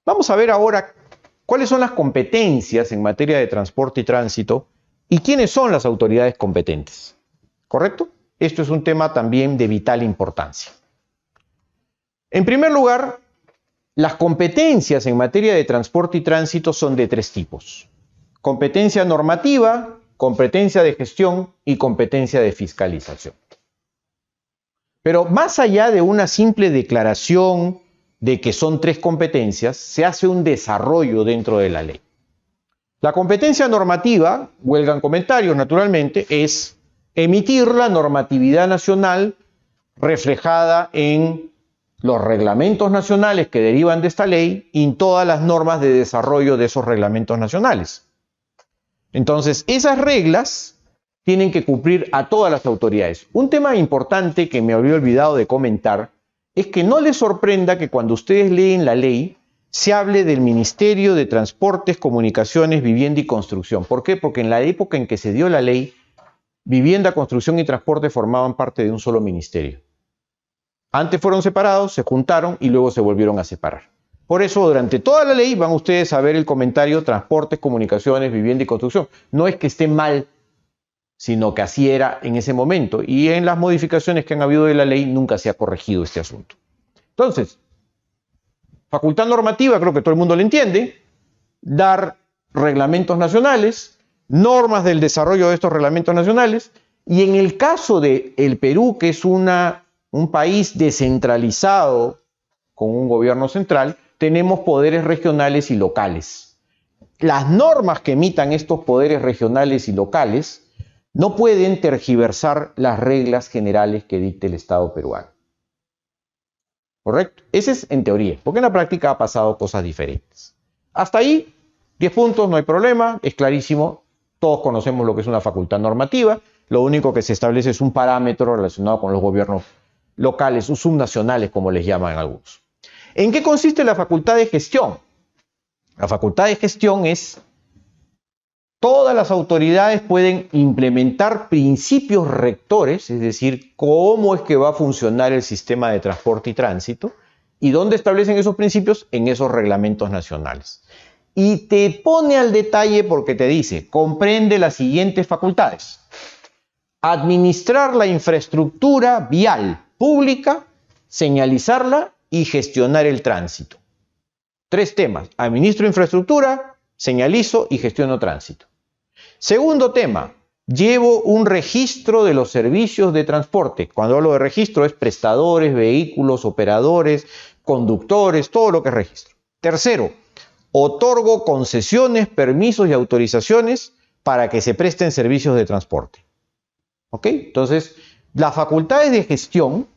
Vamos a ver ahora cuáles son las competencias en materia de transporte y tránsito y quiénes son las autoridades competentes. ¿Correcto? Esto es un tema también de vital importancia. En primer lugar, las competencias en materia de transporte y tránsito son de tres tipos: competencia normativa, competencia de gestión y competencia de fiscalización. Pero más allá de una simple declaración de que son tres competencias, se hace un desarrollo dentro de la ley. La competencia normativa, huelgan comentarios naturalmente, es emitir la normatividad nacional reflejada en los reglamentos nacionales que derivan de esta ley y en todas las normas de desarrollo de esos reglamentos nacionales. Entonces, esas reglas tienen que cumplir a todas las autoridades. Un tema importante que me había olvidado de comentar es que no les sorprenda que cuando ustedes leen la ley se hable del Ministerio de Transportes, Comunicaciones, Vivienda y Construcción. ¿Por qué? Porque en la época en que se dio la ley, Vivienda, Construcción y Transporte formaban parte de un solo ministerio. Antes fueron separados, se juntaron y luego se volvieron a separar. Por eso, durante toda la ley van ustedes a ver el comentario Transportes, Comunicaciones, Vivienda y Construcción. No es que esté mal, sino que así era en ese momento. Y en las modificaciones que han habido de la ley nunca se ha corregido este asunto. Entonces, facultad normativa, creo que todo el mundo lo entiende, dar reglamentos nacionales, normas del desarrollo de estos reglamentos nacionales, y en el caso del Perú, que es un país descentralizado con un gobierno central, tenemos poderes regionales y locales. Las normas que emitan estos poderes regionales y locales no pueden tergiversar las reglas generales que dicte el Estado peruano. ¿Correcto? Ese es en teoría, porque en la práctica ha pasado cosas diferentes. Hasta ahí, 10 puntos, no hay problema, es clarísimo, todos conocemos lo que es una facultad normativa, lo único que se establece es un parámetro relacionado con los gobiernos locales o subnacionales, como les llaman algunos. ¿En qué consiste la facultad de gestión? La facultad de gestión es: todas las autoridades pueden implementar principios rectores, es decir, cómo es que va a funcionar el sistema de transporte y tránsito, y dónde establecen esos principios en esos reglamentos nacionales. Y te pone al detalle porque te dice, comprende las siguientes facultades: administrar la infraestructura vial pública, señalizarla y gestionar el tránsito. Tres temas: administro infraestructura, señalizo y gestiono tránsito. Segundo tema, llevo un registro de los servicios de transporte. Cuando hablo de registro es prestadores, vehículos, operadores, conductores, todo lo que es registro. Tercero, otorgo concesiones, permisos y autorizaciones para que se presten servicios de transporte. ¿Ok? Entonces, las facultades de gestión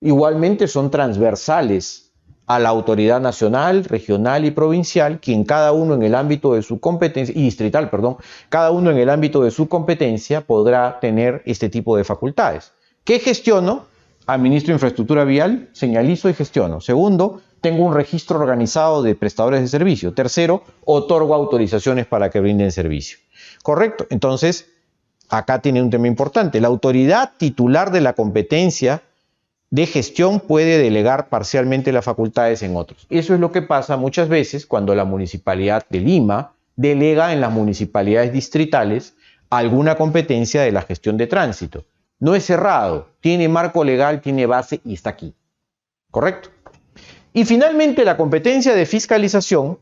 igualmente son transversales a la autoridad nacional, regional y provincial, quien cada uno en el ámbito de su competencia, y distrital, perdón, cada uno en el ámbito de su competencia podrá tener este tipo de facultades. ¿Qué gestiono? Administro infraestructura vial, señalizo y gestiono. Segundo, tengo un registro organizado de prestadores de servicio. Tercero, otorgo autorizaciones para que brinden servicio. ¿Correcto? Entonces, acá tiene un tema importante. La autoridad titular de la competencia de gestión puede delegar parcialmente las facultades en otros. Eso es lo que pasa muchas veces cuando la Municipalidad de Lima delega en las municipalidades distritales alguna competencia de la gestión de tránsito. No es cerrado, tiene marco legal, tiene base y está aquí. ¿Correcto? Y finalmente la competencia de fiscalización.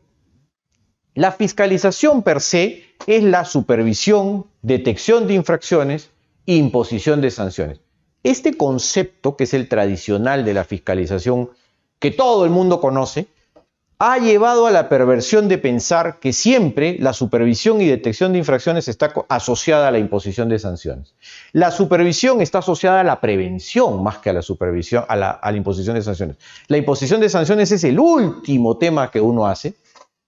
La fiscalización per se es la supervisión, detección de infracciones e imposición de sanciones. Este concepto, que es el tradicional de la fiscalización, que todo el mundo conoce, ha llevado a la perversión de pensar que siempre la supervisión y detección de infracciones está asociada a la imposición de sanciones. La supervisión está asociada a la prevención más que a la supervisión, a la imposición de sanciones. La imposición de sanciones es el último tema que uno hace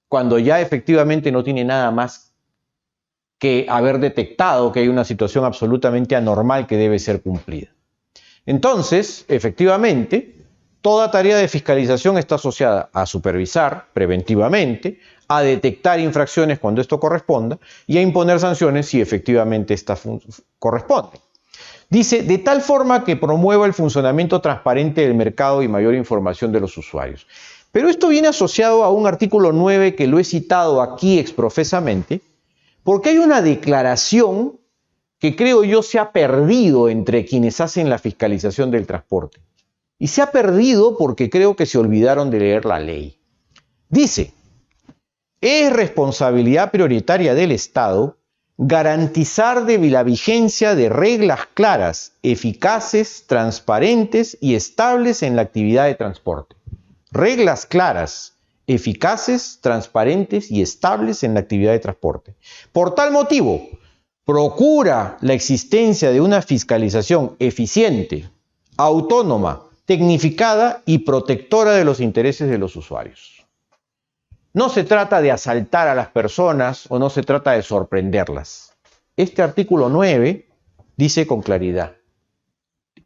cuando ya efectivamente no tiene nada más que haber detectado que hay una situación absolutamente anormal que debe ser cumplida. Entonces, efectivamente, toda tarea de fiscalización está asociada a supervisar preventivamente, a detectar infracciones cuando esto corresponda y a imponer sanciones si efectivamente esta corresponde. Dice, de tal forma que promueva el funcionamiento transparente del mercado y mayor información de los usuarios. Pero esto viene asociado a un artículo 9 que lo he citado aquí exprofesamente, porque hay una declaración que creo yo se ha perdido entre quienes hacen la fiscalización del transporte. Y se ha perdido porque creo que se olvidaron de leer la ley. Dice, es responsabilidad prioritaria del Estado garantizar la vigencia de reglas claras, eficaces, transparentes y estables en la actividad de transporte. Reglas claras, eficaces, transparentes y estables en la actividad de transporte. Por tal motivo, procura la existencia de una fiscalización eficiente, autónoma, tecnificada y protectora de los intereses de los usuarios. No se trata de asaltar a las personas o no se trata de sorprenderlas. Este artículo 9 dice con claridad,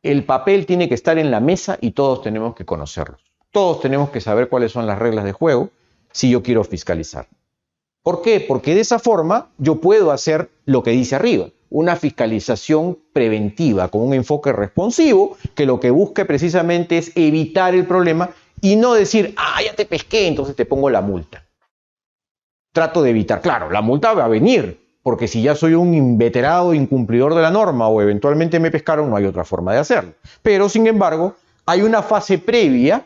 el papel tiene que estar en la mesa y todos tenemos que conocerlo. Todos tenemos que saber cuáles son las reglas de juego si yo quiero fiscalizar. ¿Por qué? Porque de esa forma yo puedo hacer lo que dice arriba, una fiscalización preventiva con un enfoque responsivo que lo que busque precisamente es evitar el problema y no decir, ya te pesqué, entonces te pongo la multa. Trato de evitar, claro, la multa va a venir, porque si ya soy un inveterado incumplidor de la norma o eventualmente me pescaron, no hay otra forma de hacerlo. Pero, sin embargo, hay una fase previa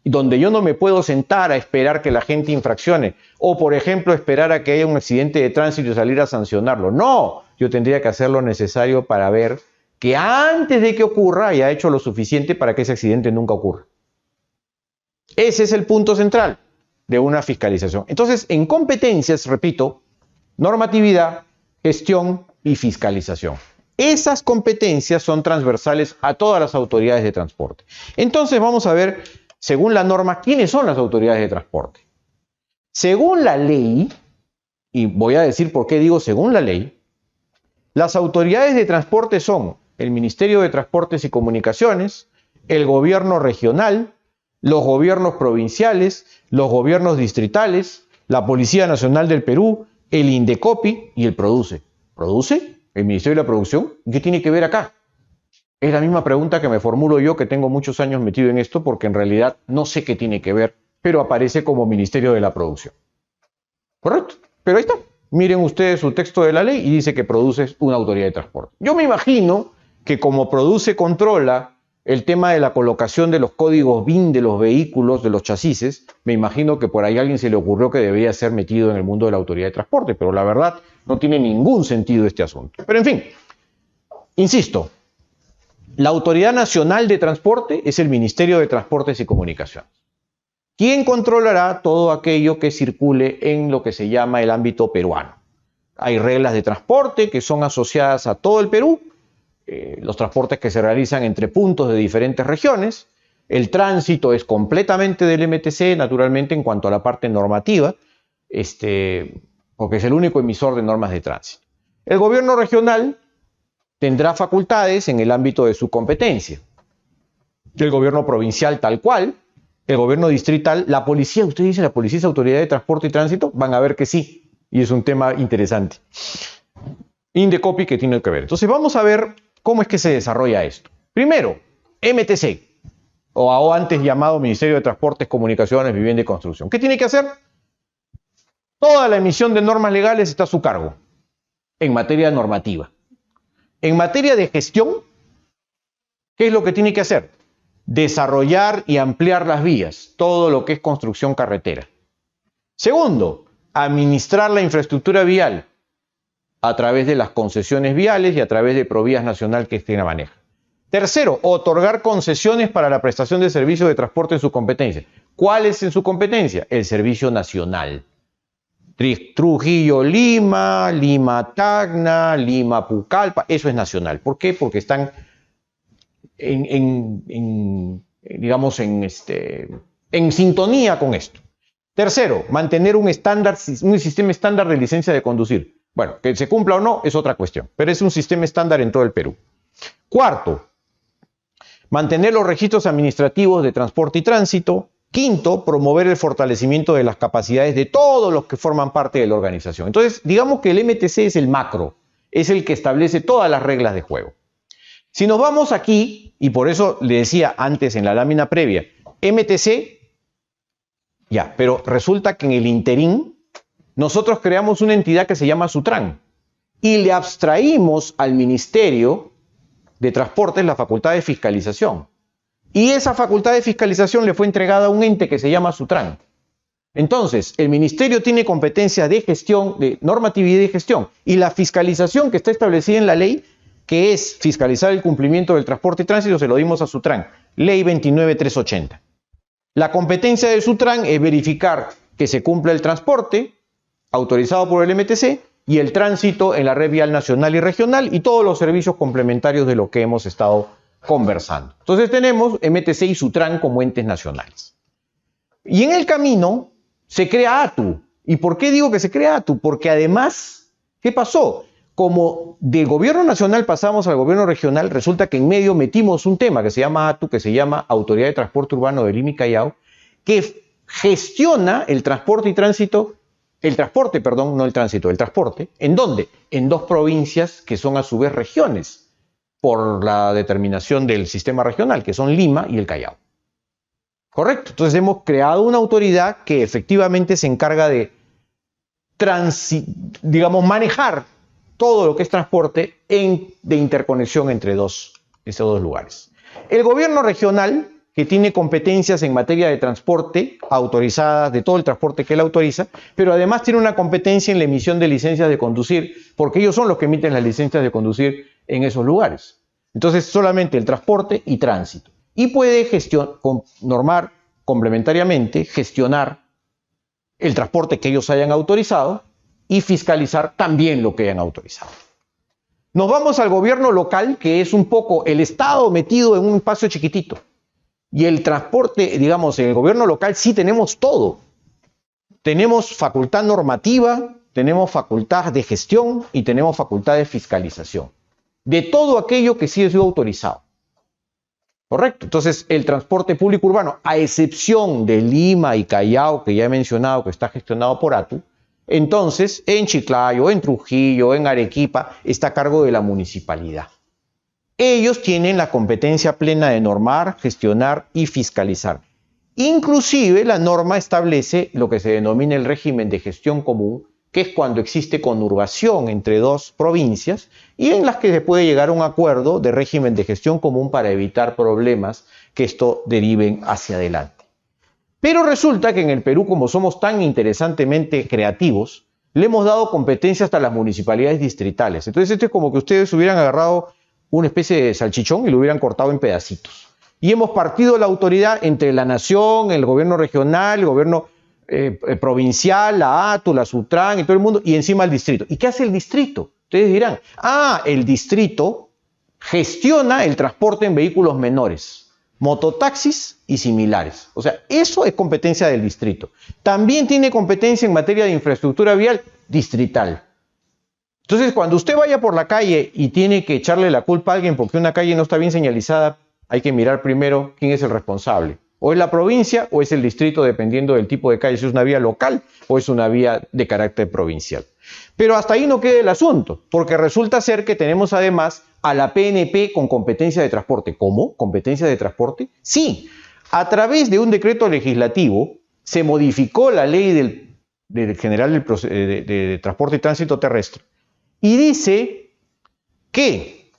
donde yo no me puedo sentar a esperar que la gente infraccione o, por ejemplo, esperar a que haya un accidente de tránsito y salir a sancionarlo. No, yo tendría que hacer lo necesario para ver que antes de que ocurra haya hecho lo suficiente para que ese accidente nunca ocurra. Ese es el punto central de una fiscalización. Entonces, en competencias, repito, normatividad, gestión y fiscalización. Esas competencias son transversales a todas las autoridades de transporte. Entonces, vamos a ver, según la norma, ¿quiénes son las autoridades de transporte? Según la ley, y voy a decir por qué digo según la ley, las autoridades de transporte son el Ministerio de Transportes y Comunicaciones, el gobierno regional, los gobiernos provinciales, los gobiernos distritales, la Policía Nacional del Perú, el Indecopi y el PRODUCE. ¿PRODUCE? ¿El Ministerio de la Producción? ¿Qué tiene que ver acá? Es la misma pregunta que me formulo yo, que tengo muchos años metido en esto, porque en realidad no sé qué tiene que ver, pero aparece como Ministerio de la Producción. ¿Correcto? Pero ahí está. Miren ustedes su texto de la ley y dice que PRODUCE una autoridad de transporte. Yo me imagino que como PRODUCE controla el tema de la colocación de los códigos BIN de los vehículos, de los chasis, me imagino que por ahí a alguien se le ocurrió que debería ser metido en el mundo de la autoridad de transporte, pero la verdad no tiene ningún sentido este asunto. Pero en fin, insisto, la Autoridad Nacional de Transporte es el Ministerio de Transportes y Comunicaciones. ¿Quién controlará todo aquello que circule en lo que se llama el ámbito peruano? Hay reglas de transporte que son asociadas a todo el Perú, los transportes que se realizan entre puntos de diferentes regiones. El tránsito es completamente del MTC, naturalmente, en cuanto a la parte normativa, porque es el único emisor de normas de tránsito. El gobierno regional tendrá facultades en el ámbito de su competencia. El gobierno provincial tal cual, el gobierno distrital, la policía, usted dice, la policía es autoridad de transporte y tránsito, van a ver que sí, y es un tema interesante. Indecopi que tiene que ver. Entonces vamos a ver cómo es que se desarrolla esto. Primero, MTC, o antes llamado Ministerio de Transportes, Comunicaciones, Vivienda y Construcción. ¿Qué tiene que hacer? Toda la emisión de normas legales está a su cargo, en materia normativa. En materia de gestión, ¿qué es lo que tiene que hacer? Desarrollar y ampliar las vías, todo lo que es construcción carretera. Segundo, administrar la infraestructura vial a través de las concesiones viales y a través de Provías Nacional que este maneja. Tercero, otorgar concesiones para la prestación de servicios de transporte en su competencia. ¿Cuál es en su competencia? El servicio nacional. Trujillo-Lima, Lima-Tacna, Lima-Pucallpa, eso es nacional. ¿Por qué? Porque están en sintonía con esto. Tercero, mantener un sistema estándar de licencia de conducir. Bueno, que se cumpla o no es otra cuestión, pero es un sistema estándar en todo el Perú. Cuarto, mantener los registros administrativos de transporte y tránsito. Quinto, promover el fortalecimiento de las capacidades de todos los que forman parte de la organización. Entonces, digamos que el MTC es el macro, es el que establece todas las reglas de juego. Si nos vamos aquí, y por eso le decía antes en la lámina previa, MTC Ya, pero resulta que en el interín nosotros creamos una entidad que se llama Sutran y le abstraímos al Ministerio de Transportes la facultad de fiscalización. Y esa facultad de fiscalización le fue entregada a un ente que se llama Sutran. Entonces, el Ministerio tiene competencia de gestión, de normatividad y de gestión, y la fiscalización que está establecida en la ley, que es fiscalizar el cumplimiento del transporte y tránsito, se lo dimos a Sutran, Ley 29380. La competencia de Sutran es verificar que se cumpla el transporte autorizado por el MTC y el tránsito en la red vial nacional y regional y todos los servicios complementarios de lo que hemos estado conversando. Entonces tenemos MTC y Sutran como entes nacionales. Y en el camino se crea ATU. ¿Y por qué digo que se crea ATU? Porque además, ¿qué pasó? Como del gobierno nacional pasamos al gobierno regional, resulta que en medio metimos un tema que se llama ATU, que se llama Autoridad de Transporte Urbano de Lima y Callao, que gestiona el transporte y tránsito, el transporte, perdón, no el tránsito, el transporte. ¿En dónde? En dos provincias que son a su vez regiones, por la determinación del sistema regional, que son Lima y el Callao. ¿Correcto? Entonces hemos creado una autoridad que efectivamente se encarga de, manejar todo lo que es transporte de interconexión entre esos dos lugares. El gobierno regional, que tiene competencias en materia de transporte autorizadas, de todo el transporte que él autoriza, pero además tiene una competencia en la emisión de licencias de conducir, porque ellos son los que emiten las licencias de conducir en esos lugares. Entonces, solamente el transporte y tránsito. Y puede normar complementariamente, gestionar el transporte que ellos hayan autorizado y fiscalizar también lo que hayan autorizado. Nos vamos al gobierno local, que es un poco el Estado metido en un espacio chiquitito. Y el transporte, digamos, en el gobierno local sí tenemos todo. Tenemos facultad normativa, tenemos facultad de gestión y tenemos facultad de fiscalización. De todo aquello que sí ha sido autorizado. ¿Correcto? Entonces, el transporte público urbano, a excepción de Lima y Callao, que ya he mencionado que está gestionado por ATU, entonces, en Chiclayo, en Trujillo, en Arequipa, está a cargo de la municipalidad. Ellos tienen la competencia plena de normar, gestionar y fiscalizar. Inclusive, la norma establece lo que se denomina el régimen de gestión común, que es cuando existe conurbación entre dos provincias y en las que se puede llegar a un acuerdo de régimen de gestión común para evitar problemas que esto deriven hacia adelante. Pero resulta que en el Perú, como somos tan interesantemente creativos, le hemos dado competencia hasta las municipalidades distritales. Entonces esto es como que ustedes hubieran agarrado una especie de salchichón y lo hubieran cortado en pedacitos. Y hemos partido la autoridad entre la nación, el gobierno regional, el gobierno provincial, la ATU, la Sutran y todo el mundo, y encima el distrito. ¿Y qué hace el distrito? Ustedes dirán, el distrito gestiona el transporte en vehículos menores, mototaxis y similares. O sea, eso es competencia del distrito. También tiene competencia en materia de infraestructura vial distrital. Entonces, cuando usted vaya por la calle y tiene que echarle la culpa a alguien porque una calle no está bien señalizada, hay que mirar primero quién es el responsable. O es la provincia o es el distrito, dependiendo del tipo de calle, si es una vía local o es una vía de carácter provincial. Pero hasta ahí no queda el asunto, porque resulta ser que tenemos además a la PNP con competencia de transporte. ¿Cómo? ¿Competencia de transporte? Sí, a través de un decreto legislativo se modificó la ley del General de Transporte y Tránsito Terrestre y dice que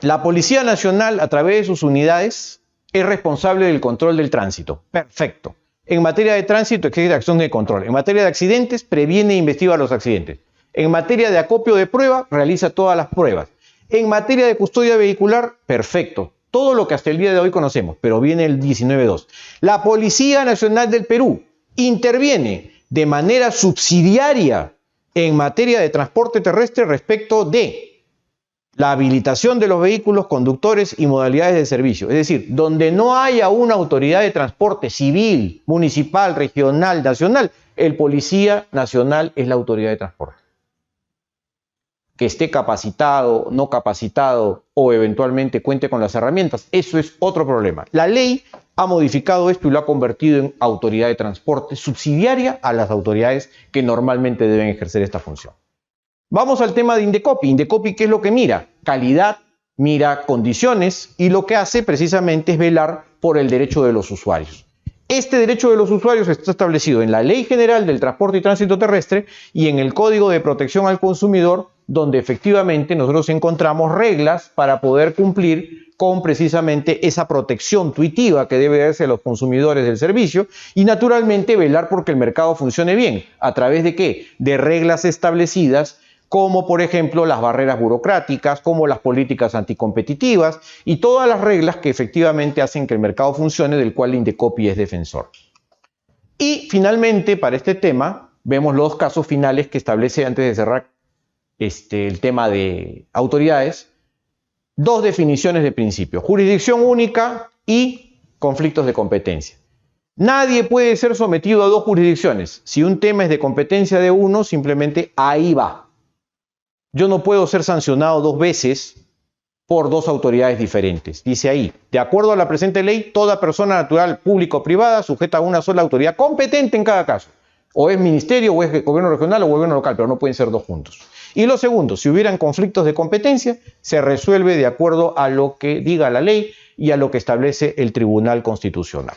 la Policía Nacional, a través de sus unidades, es responsable del control del tránsito. Perfecto. En materia de tránsito existe acción de control. En materia de accidentes, previene e investiga los accidentes. En materia de acopio de pruebas, realiza todas las pruebas. En materia de custodia vehicular, perfecto. Todo lo que hasta el día de hoy conocemos, pero viene el 19.2. La Policía Nacional del Perú interviene de manera subsidiaria en materia de transporte terrestre respecto de la habilitación de los vehículos, conductores y modalidades de servicio. Es decir, donde no haya una autoridad de transporte civil, municipal, regional, nacional, el Policía Nacional es la autoridad de transporte. Que esté capacitado, no capacitado o eventualmente cuente con las herramientas, eso es otro problema. La ley ha modificado esto y lo ha convertido en autoridad de transporte subsidiaria a las autoridades que normalmente deben ejercer esta función. Vamos al tema de Indecopi. Indecopi, ¿qué es lo que mira? Calidad, mira condiciones y lo que hace precisamente es velar por el derecho de los usuarios. Este derecho de los usuarios está establecido en la Ley General del Transporte y Tránsito Terrestre y en el Código de Protección al Consumidor, donde efectivamente nosotros encontramos reglas para poder cumplir con precisamente esa protección tuitiva que debe darse a los consumidores del servicio y naturalmente velar porque el mercado funcione bien. ¿A través de qué? De reglas establecidas como por ejemplo las barreras burocráticas, como las políticas anticompetitivas y todas las reglas que efectivamente hacen que el mercado funcione, del cual Indecopi es defensor. Y finalmente, para este tema, vemos los casos finales que establece, antes de cerrar el tema de autoridades, dos definiciones de principio: jurisdicción única y conflictos de competencia. Nadie puede ser sometido a dos jurisdicciones. Si un tema es de competencia de uno, simplemente ahí va. Yo no puedo ser sancionado dos veces por dos autoridades diferentes. Dice ahí, de acuerdo a la presente ley, toda persona natural, pública o privada, sujeta a una sola autoridad competente en cada caso. O es ministerio, o es gobierno regional, o gobierno local, pero no pueden ser dos juntos. Y lo segundo, si hubieran conflictos de competencia, se resuelve de acuerdo a lo que diga la ley y a lo que establece el Tribunal Constitucional.